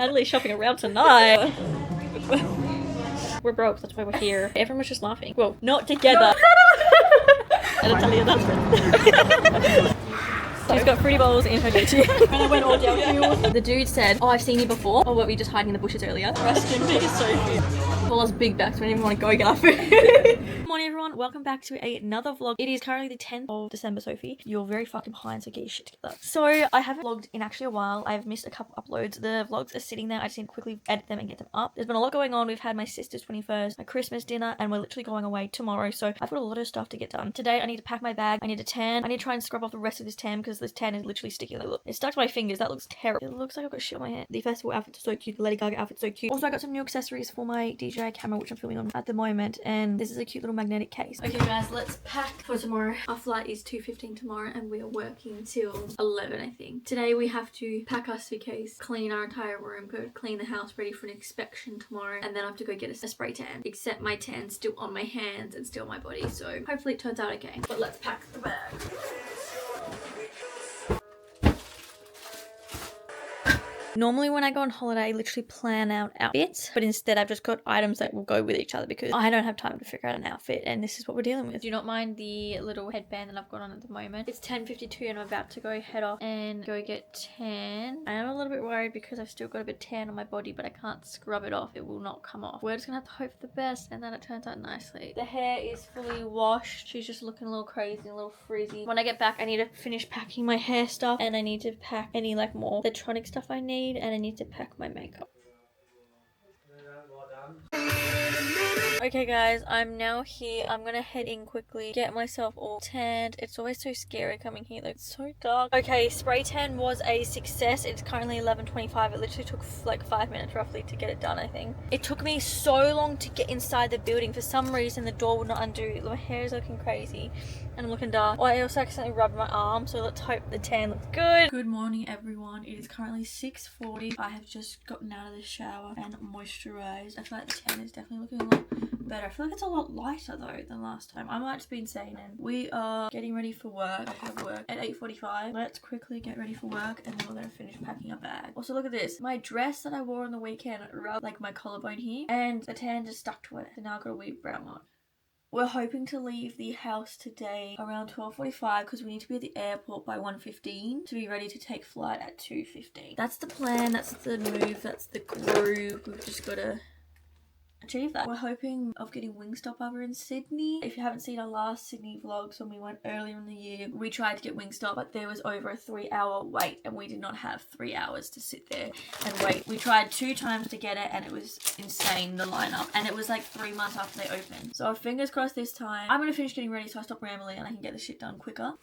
Natalie's shopping around tonight. We're broke, that's why we're here. Everyone was just laughing. Well, not together. And Natalie, that's friend. She's got fruity bowls in her Yochi. And it went all downhill. The dude said, oh, I've seen you before. Oh, what, were you just hiding in the bushes earlier? Resting big is so cute. Call us big backs, we don't even want to go get our food. Good morning, everyone. Welcome back to another vlog. It is currently the 10th of December, Sophie. You're very fucking behind, so get your shit together. So I haven't vlogged in actually a while. I've missed a couple uploads. The vlogs are sitting there. I just need to quickly edit them and get them up. There's been a lot going on. We've had my sister's 21st, my Christmas dinner, and we're literally going away tomorrow. So I've got a lot of stuff to get done. Today, I need to pack my bag. I need a tan. I need to try and scrub off the rest of this tan because this tan is literally sticky. Like, look, it's stuck to my fingers. That looks terrible. It looks like I've got shit on my hair. The festival outfit's so cute. The Lady Gaga outfit's so cute. Also, I got some new accessories for my DJI camera, which I'm filming on at the moment. And this is a cute little magnetic case. Okay, guys, let's pack for tomorrow. Our flight is 2:15 tomorrow, and we are working till 11, I think. Today, we have to pack our suitcase, clean our entire room, go clean the house, ready for an inspection tomorrow, and then I have to go get a spray tan. Except my tan's still on my hands and still on my body, so hopefully it turns out okay. But let's pack the bag. Normally when I go on holiday, I literally plan out outfits, but instead I've just got items that will go with each other because I don't have time to figure out an outfit, and this is what we're dealing with. Do not mind the little headband that I've got on at the moment. It's 10:52 and I'm about to go head off and go get tan. I am a little bit worried because I've still got a bit of tan on my body, but I can't scrub it off. It will not come off. We're just gonna have to hope for the best and that it turns out nicely. The hair is fully washed. She's just looking a little crazy, a little frizzy. When I get back, I need to finish packing my hair stuff, and I need to pack any like more electronic stuff I need. And I need to pack my makeup. Okay guys, I'm now here. I'm gonna head in quickly, get myself all tanned. It's always so scary coming here though. It's so dark. Okay, spray tan was a success. It's currently 11:25. It literally took like 5 minutes roughly to get it done, I think. It took me so long to get inside the building. For some reason, the door would not undo. My hair is looking crazy and I'm looking dark. Oh, I also accidentally rubbed my arm, so let's hope the tan looks good. Good morning, everyone. It is currently 6:40. I have just gotten out of the shower and moisturized. I feel like the tan is definitely looking a lot better. I feel like it's a lot lighter though than last time. I might just be insane. And we are getting ready for work. I have work at 8:45. Let's quickly get ready for work and then we're gonna finish packing our bag. Also, look at this. My dress that I wore on the weekend rubbed like my collarbone here, and the tan just stuck to it. So now I've got a weird brown mark. We're hoping to leave the house today around 12:45 because we need to be at the airport by 1:15 to be ready to take flight at 2:15. That's the plan, that's the move, that's the groove. We've just got to achieve that. We're hoping of getting Wingstop over in Sydney. If you haven't seen our last Sydney vlogs when we went earlier in the year, we tried to get Wingstop, but there was over a 3-hour wait and we did not have 3 hours to sit there and wait. We tried 2 times to get it and it was insane, the lineup, and it was like 3 months after they opened. So fingers crossed this time. I'm gonna finish getting ready so I stop rambling and I can get the shit done quicker.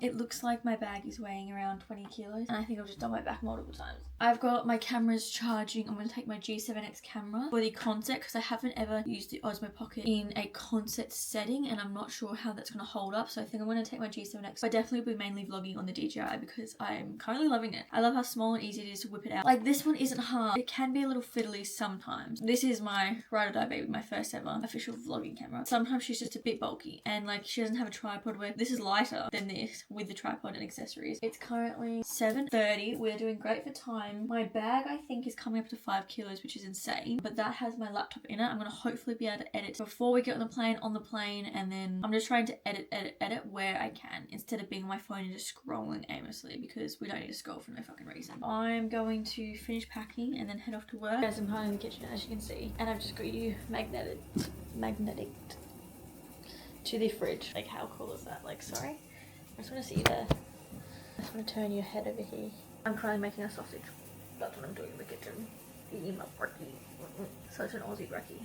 It looks like my bag is weighing around 20 kilos and I think I've just done my back multiple times. I've got my cameras charging. I'm going to take my G7X camera for the concert because I haven't ever used the Osmo Pocket in a concert setting and I'm not sure how that's going to hold up. So I think I'm going to take my G7X. I definitely will be mainly vlogging on the DJI because I'm currently loving it. I love how small and easy it is to whip it out. Like, this one isn't hard. It can be a little fiddly sometimes. This is my ride or die baby, my first ever official vlogging camera. Sometimes she's just a bit bulky and like she doesn't have a tripod, where this is lighter than this with the tripod and accessories. It's currently 7:30. We're doing great for time. My bag, I think, is coming up to 5 kilos, which is insane, but that has my laptop in it. I'm going to hopefully be able to edit before we get on the plane, and then I'm just trying to edit where I can instead of being on my phone and just scrolling aimlessly because we don't need to scroll for no fucking reason. I'm going to finish packing and then head off to work. Guys, I'm kind of in the kitchen, as you can see, and I've just got you magnetic to the fridge. Like, how cool is that? Like, sorry, I just want to see you there. I just want to turn your head over here. I'm currently making a sausage. That's what I'm doing in the kitchen. Eating my brekkie. So it's an Aussie brekkie.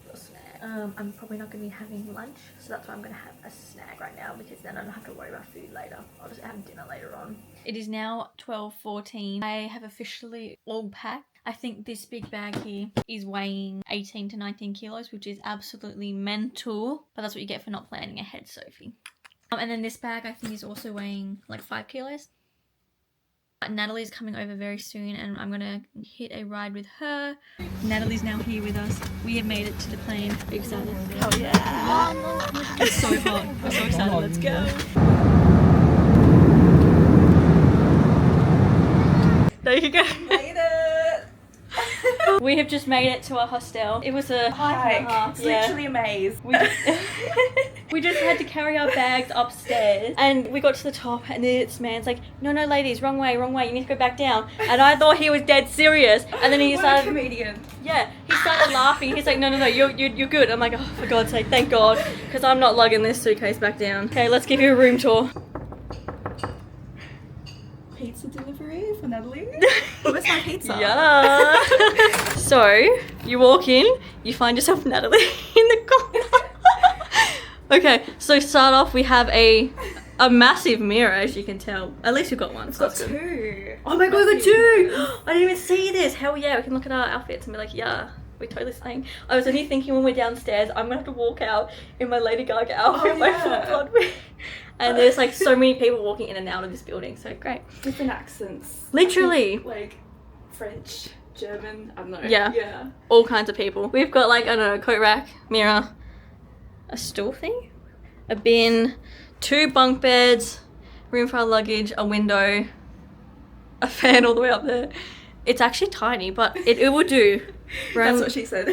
Little snack. I'm probably not going to be having lunch, so that's why I'm going to have a snack right now because then I don't have to worry about food later. I'll just have dinner later on. It is now 12:14. I have officially all packed. I think this big bag here is weighing 18 to 19 kilos, which is absolutely mental. But that's what you get for not planning ahead, Sophie. And then this bag, I think, is also weighing like 5 kilos. Natalie's coming over very soon and I'm gonna hit a ride with her. Natalie's now here with us. We have made it to the plane. Are you excited? Oh yeah! It's so hot. I'm so excited. Let's go. There you go. Made it. We have just made it to our hostel. It was a hike and a half. It's literally a maze. We just had to carry our bags upstairs, and we got to the top, and this man's like, no, ladies, wrong way, you need to go back down. And I thought he was dead serious, and then he started, comedian. Yeah, he started laughing. He's like, no, you're good. I'm like, oh, for God's sake, thank God, because I'm not lugging this suitcase back down. Okay, let's give you a room tour. Pizza delivery for Natalie. Where's my pizza? Yeah. So you walk in, you find yourself Natalie in the corner. Okay, so start off, we have a massive mirror, as you can tell. At least we've got one. So Got two. Oh my God, we got two! I didn't even see this. Hell yeah, we can look at our outfits and be like, yeah, we're totally slaying. I was only thinking when we're downstairs, I'm gonna have to walk out in my Lady Gaga outfit, my full blood wig. And there's like so many people walking in and out of this building, so great. Different accents. Literally. Like French, German, I don't know. Yeah. All kinds of people. We've got like, I don't know, a coat rack, mirror, a stool thing, a bin, 2 bunk beds, room for our luggage, a window, a fan all the way up there. It's actually tiny, but it will do. That's what she said.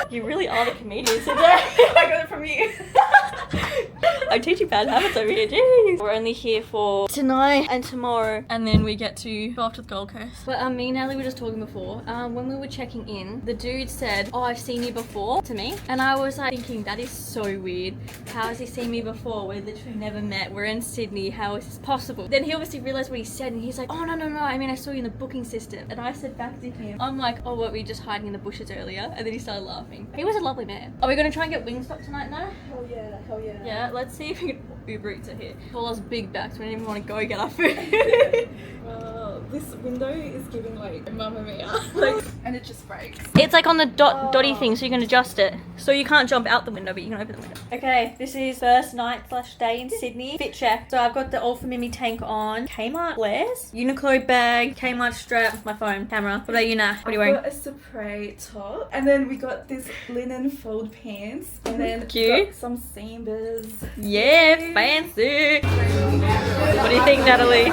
You really are the comedian today. I got it from you. I'm teaching bad habits over here, jeez. We're only here for tonight and tomorrow, and then we get to go off to the Gold Coast. But me and Natalie were just talking before, when we were checking in, the dude said, oh, I've seen you before, to me. And I was like thinking, that is so weird. How has he seen me before? We're literally never met. We're in Sydney. How is this possible? Then he obviously realized what he said, and he's like, oh, no. I mean, I saw you in the booking system. And I said back to him, I'm like, oh, what, were you just hiding in the bushes earlier? And then he started laughing. He was a lovely man. Are we going to try and get Wingstop tonight now? Hell yeah. Yeah, let's see if we can Uber Eats are here. All us big backs, we don't even want to go get our food. This window is giving like Mamma Mia. And it just breaks. It's like on the dotty thing, so you can adjust it. So you can't jump out the window, but you can open the window. Okay, this is first night / day in Sydney. Fit check. So I've got the All for Mimi tank on. Kmart flares. Uniqlo bag. Kmart strap. My phone. Camera. What about you, Nat? What are you wearing? Got a spray top. And then we got this linen fold pants. And then Cute. got some Sambas. Yeah, fancy. What do you think, Natalie?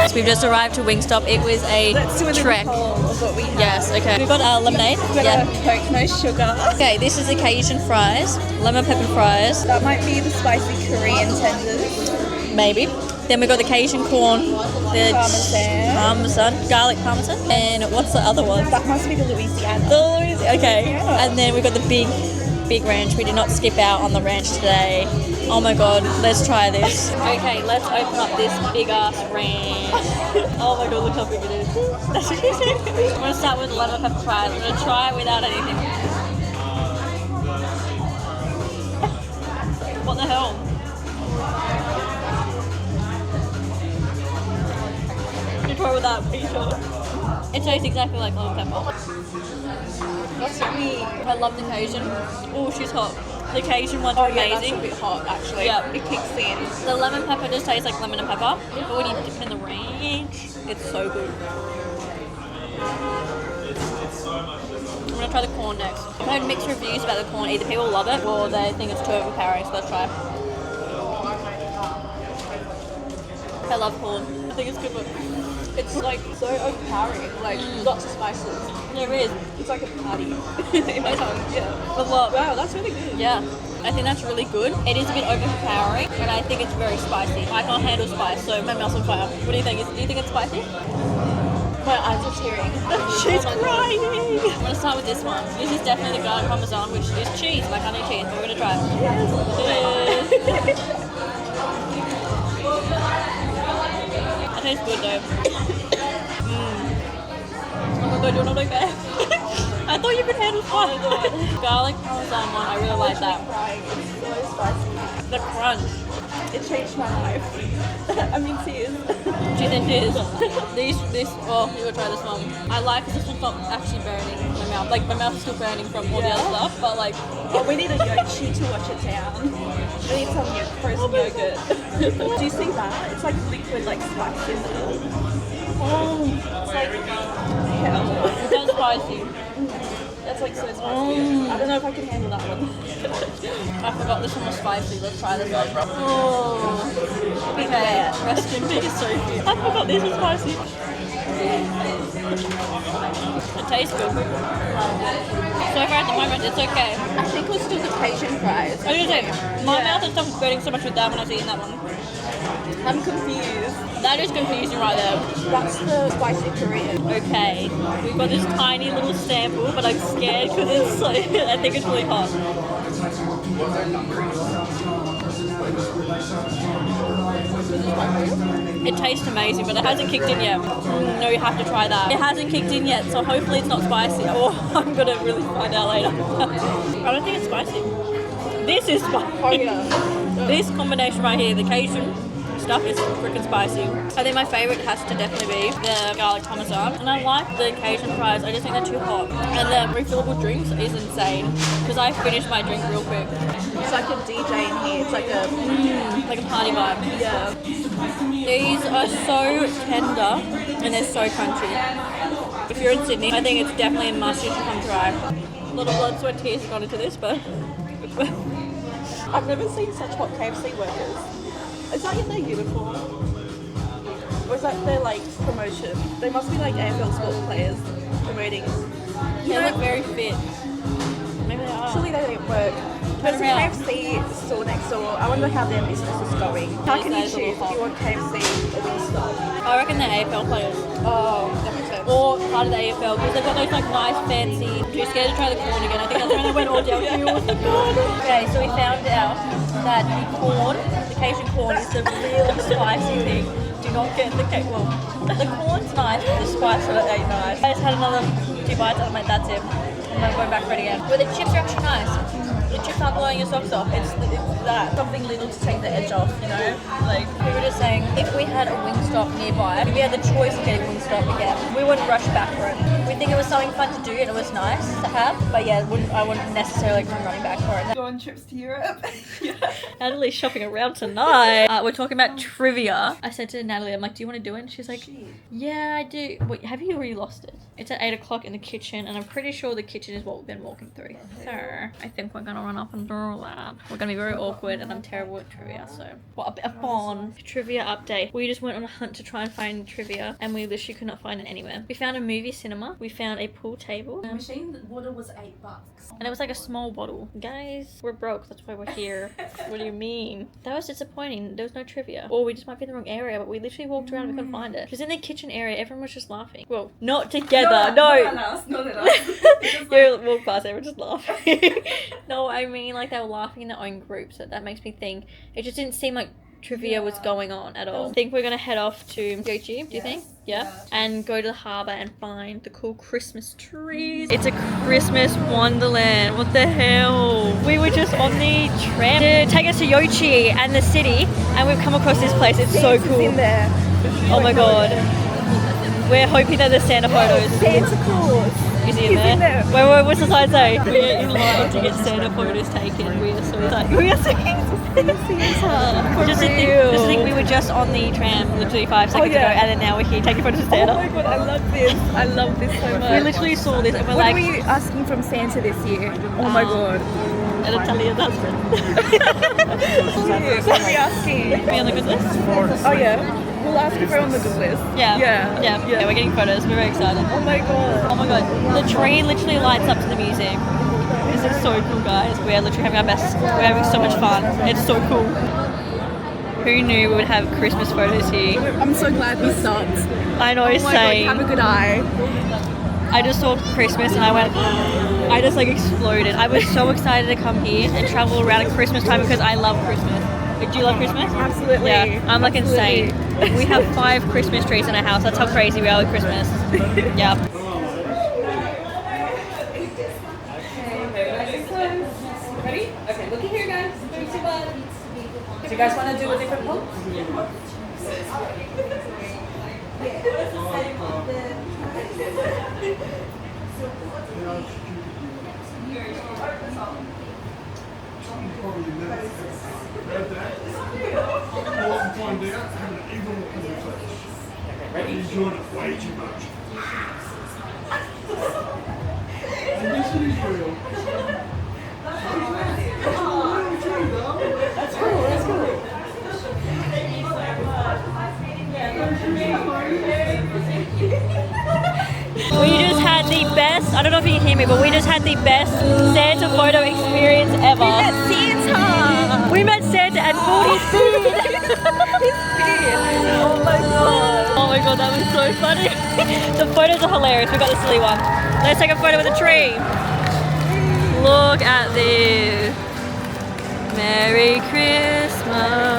So we've just arrived to Wingstop. It was a trek. Of what we have. Yes, okay. We've got lemonade. We've got a Coke, no sugar. Okay, this is the Cajun fries, lemon pepper fries. That might be the spicy Korean tenders. Maybe. Then we got the Cajun corn, the Parmesan. garlic parmesan, and what's the other one? That must be the Louisiana. Okay. Yeah. And then we got the big ranch. We did not skip out on the ranch today. Oh my God, let's try this. Okay, let's open up this big ass ranch. Oh my God, look how big it is. I'm gonna start with the lemon pepper fries. I'm gonna try it without anything. What the hell? You try with that, are you sure? It tastes exactly like lemon pepper. That's me. I love the Cajun. Oh, she's hot. The Cajun one's amazing. That's a bit hot actually. Yeah. It kicks in. The lemon pepper just tastes like lemon and pepper, but when you dip it in the ranch, it's so good. I'm gonna try the corn next. I've heard mixed reviews about the corn. Either people love it or they think it's too overpowering, so let's try. I love corn. I think it's good, but It's like so overpowering. Like lots of spices. there is. It's like a party in my tongue. Yeah. But look, Wow, that's really good. yeah, I think that's really good. It is a bit overpowering, and I think it's very spicy. I can't handle spice, so my mouth's on fire. What do you think? Do you think it's spicy? My eyes are tearing. She's crying! I'm gonna start with this one. This is definitely the garlic parmesan, which is cheese, like honey cheese, but we're gonna try it. Cheers. That tastes good though. Oh my God, you're not okay. I thought you could handle spice. Garlic parmesan one, I really like that. It's so spicy. The crunch. It changed my life. I'm in tears. Do you think it is? Oh, you gotta try this one. I like this one's not actually burning in my mouth. Like, my mouth's still burning from all the other stuff, but like... Oh, we need a Yochi to wash it down. We need some frozen yogurt. Do you see that? It's like liquid, like spice in there. Oh, it's like hell. It's so spicy. That's like so spicy. I don't know if I can handle that one. I forgot this one was spicy. Let's try this one. Oh. Okay, rest in peace, Sophie. I forgot this is spicy. It tastes good. So far at the moment, it's okay. I think it was still the Cajun fries. I was gonna say, my mouth has stopped burning so much with that when I was eating that one. I'm confused. That is confusing right there. That's the spicy Korean. Okay, we've got this tiny little sample, but I'm scared because it's so, I think it's really hot. It tastes amazing, but it hasn't kicked in yet. No, you have to try that. It hasn't kicked in yet, so hopefully it's not spicy. Or I'm gonna really find out later. I don't think it's spicy. This is spicy. Oh yeah. This combination right here, the Cajun stuff is freaking spicy. I think my favourite has to definitely be the garlic parmesan. And I like the Cajun fries, I just think they're too hot. And the refillable drinks is insane because I finished my drink real quick. It's like a DJ in here. It's like a Party vibe. yeah. These are so tender and they're so crunchy. If you're in Sydney, I think it's definitely a must. You should come try. A lot of blood, sweat, tears have gone into this, but I've never seen such hot KFC workers. Is that in their uniform? Or is that their like promotion? They must be like AFL sports players promoting. they look very fit. Maybe they are. Surely they don't work. There's a KFC store next door. I wonder how their business is going. How can you choose if you want KFC or Wingstop? I reckon they're AFL players. Oh, that makes sense. Or part of the AFL because they've got those like nice fancy. Too scared to try the corn again. I think that's when they went all downhill with the corn. Okay, so we found out that the corn, the Cajun corn, is the really spicy thing. Do not get the cake. Well, the corn's nice, but the spice of it ain't nice. I just had another 2 bites and I'm like, that's it. I'm not going back for it again. But the chips are actually nice. The chips aren't blowing your socks off. It's that something little to take the edge off, you know? Like, we were just saying, if we had a Wingstop nearby, if we had the choice of getting Wingstop again, we wouldn't rush back for it. We think it was something fun to do and it was nice to have, but yeah, I wouldn't necessarily come running back for it. Go on trips to Europe. Yeah. Natalie's shopping around tonight. We're talking about trivia. I said to Natalie, I'm like, do you want to do it? And she's like, yeah, I do. Wait, have you already lost it? It's at 8 o'clock in the kitchen, and I'm pretty sure the kitchen is what we've been walking through. So I think we're gonna run up and do that. We're gonna be very awkward, and I'm terrible at trivia. So, well, upon trivia update, we just went on a hunt to try and find trivia, and we literally could not find it anywhere. We found a movie cinema. We found a pool table. The machine water was $8. And it was like a small bottle. Guys, we're broke. That's why we're here. What do you mean? That was disappointing. There was no trivia. Or we just might be in the wrong area, but we literally walked around and we couldn't find it. Because in the kitchen area, everyone was just laughing. Well, not together. No. Not at us. You walk past, everyone just laughing. No, I mean like they were laughing in their own group. So that makes me think it just didn't seem like trivia was going on at all. I think we're gonna head off to Yochi, do you think? Yeah? And go to the harbour and find the cool Christmas trees. It's a Christmas wonderland. What the hell? We were just on the tram to take us to Yochi and the city, and we've come across this place. It's so cool. In there. Oh my god. We're hoping that there's Santa photos. Santa Claus. Is he in there? Wait, what's the sign say? We're in line to get Santa photos taken. We are so excited. We are so excited. Just to think we were just on the tram literally 5 seconds ago, and then now we're here taking photos of Santa. Oh my god, I love this. I love this so much. We literally saw this and we're what like... are we asking from Santa this year? Oh my god. An Italian husband. What are we asking? Are we on the good list? Oh yeah. We'll ask if we're on the good list. Yeah, we're getting photos. We're very excited. Oh my god. Oh my god. The tree literally lights up to the music. This is so cool, guys. We are literally having our best. We're having so much fun. It's so cool. Who knew we would have Christmas photos here? I'm so glad we stopped. I know, Oh my same. god, have a good eye. I just saw Christmas and I went, I just like exploded. I was so excited to come here and travel around at Christmas time because I love Christmas. Do you love Christmas? Absolutely. Yeah, I'm like insane. We have 5 Christmas trees in our house. That's how crazy we are with Christmas. Yeah. Ready? Okay, look at here, guys. 3, 2, 1. Do you guys want to do a different pose? Ready? You're doing it way too much. And this is real. That's cool, that's cool. I don't know if you can hear me, but we just had the best Santa photo experience ever. We met Santa! We met Santa and bought his food! Oh my god. Oh my god, that was so funny. The photos are hilarious. We got the silly one. Let's take a photo with a tree. Look at this. Merry Christmas.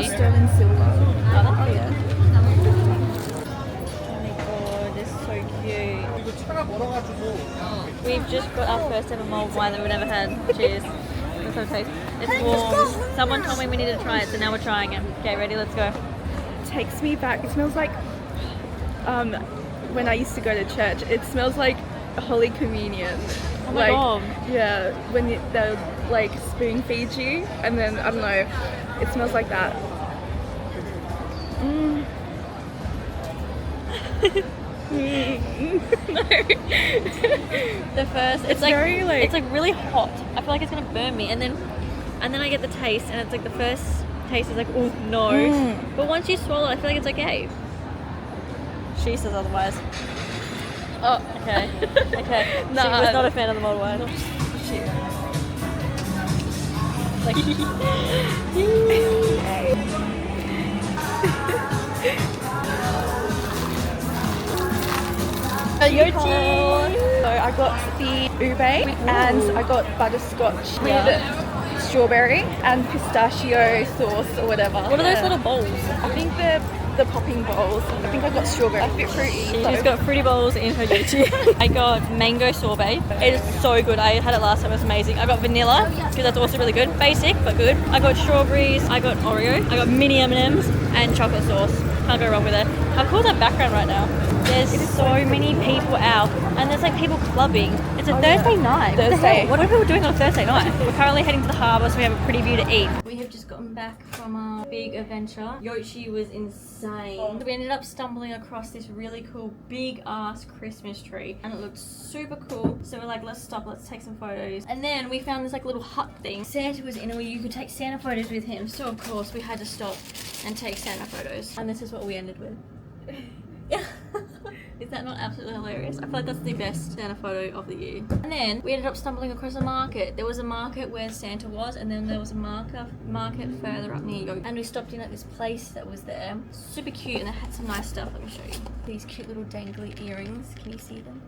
Sterling silver. Oh yeah. Oh my god, this is so cute. We've just got our first ever mulled wine that we've never had. Cheers. Let's have a taste. It's warm. Someone told me we needed to try it, so now we're trying it. Okay, ready? Let's go. Takes me back. It smells like when I used to go to church. It smells like Holy Communion. Oh my god. Yeah, when they'll like spoon feed you, and then I don't know, it smells like that. The first, it's like very, like- it's like really hot. I feel like it's gonna burn me, and then I get the taste, and it's like the first taste is like, oh no. But once you swallow, I feel like it's okay. She says otherwise. Oh, okay. Okay. Nah. She was not a fan of the mulled wine. Like, Yochi. So I got the ube and I got butterscotch Yeah. with strawberry and pistachio sauce or whatever. What are those little bowls? I think they're the popping bowls. I think I got strawberry. A bit fruity. She's got fruity bowls in her Yochi. I got mango sorbet. It is so good. I had it last time. It was amazing. I got vanilla because that's also really good. Basic but good. I got strawberries. I got Oreo. I got mini M&Ms and chocolate sauce. Can't go wrong with it. How cool is that background right now? There's so many people out, and there's like people clubbing. It's a Thursday night. What the hell? What are people doing on a Thursday night? We're currently heading to the harbour, so we have a pretty view to eat. We have just gotten back from our big adventure. Yochi was insane. We ended up stumbling across this really cool big ass Christmas tree, and it looked super cool. So we're like, let's stop, let's take some photos. And then we found this like little hut thing. Santa was in it where you could take Santa photos with him. So of course we had to stop and take Santa photos. And this is what we ended with. Is that not absolutely hilarious? I feel like that's the best Santa photo of the year. And then we ended up stumbling across a market. There was a market where Santa was, and then there was a market further up near Yochi. And we stopped in at this place that was there. Super cute, and they had some nice stuff. Let me show you. These cute little dangly earrings. Can you see them?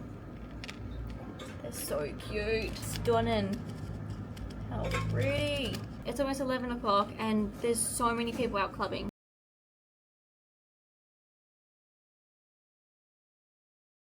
They're so cute. Stunning. How pretty. It's almost 11 o'clock and there's so many people out clubbing.